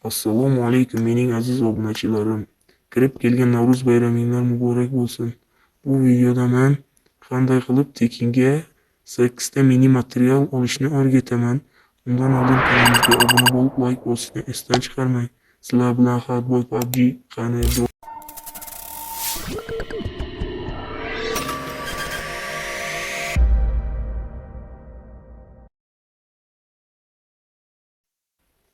Assalomu alaykum mening aziz obunachilarim. Kirib kelgan Navro'z bayraminglar muborak bo'lsin. Bu videoda men qanday qilib tekinga 8 ta mini material olishni o'rgataman. Undan oldin kanalimizga obuna bo'lib, like bosishni esdan chiqarmang. Sizlar bilan Hardboy PUBG qani.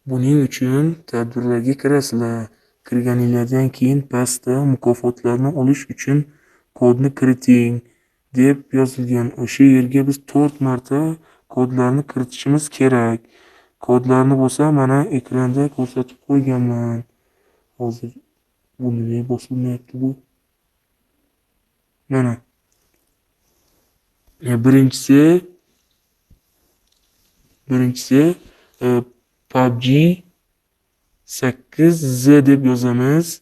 Buning uchun tadbirlarga kirasizlar. Kirganingizdan keyin pastda mukofotlarni olish uchun kodni kiriting deb yozilgan. O'sha yerga biz 4 marta kodlarni kiritishimiz kerak. Kodlarni bo'lsa mana ekranda ko'rsatib qo'yganman. Hozir buni bosilmayapti bu. Mana. Birinchisi PUBG 8Z deb yozamiz.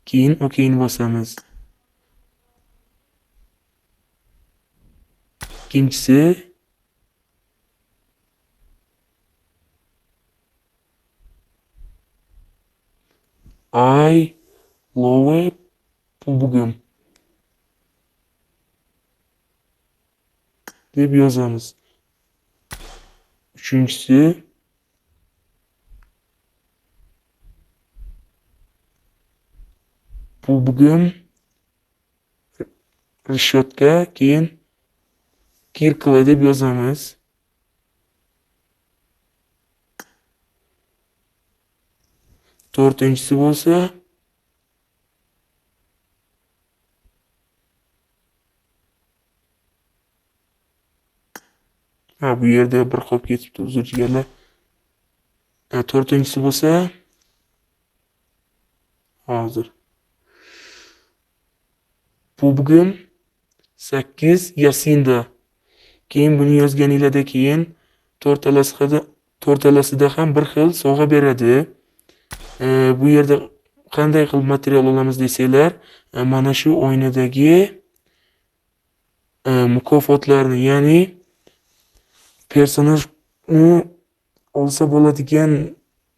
Keyin OK'ni bosamiz. Ikkinchisi I love PUBG deb yozamiz. Üçüncüsü PUBG Rishotka keyin Kirkla deb yozamiz. To'rtinchisi bo'lsa bu yerda bir qolib ketibdi, uzr jigarlar. To'rtinchisi bo'lsa hozir PUBG 8 Yasinda. Keyin buni yozganingizdan keyin to'rtalasida ham bir xil sovg'a beradi. Bu yerda qanday qilib material olamiz desanglar, mana shu o'yindagi mukofotlarni, ya'ni personajni olsa bo'ladigan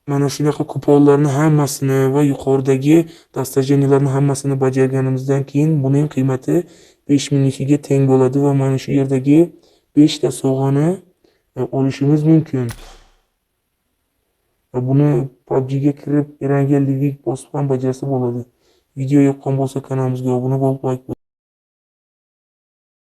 mana shunaqa kuponlarni hammasini va yuqoridagi dastajeniyalarni hammasini bajarganimizdan keyin buning qiymati 5000 ga teng bo'ladi va mana shu yerdagi 5 ta sovg'ani olishimiz mumkin. Buni PUBG ga kirib Erangellik bosib ham bajarsa bo'ladi. Video yoqqan bo'lsa kanalimizga obuna bo'lib, like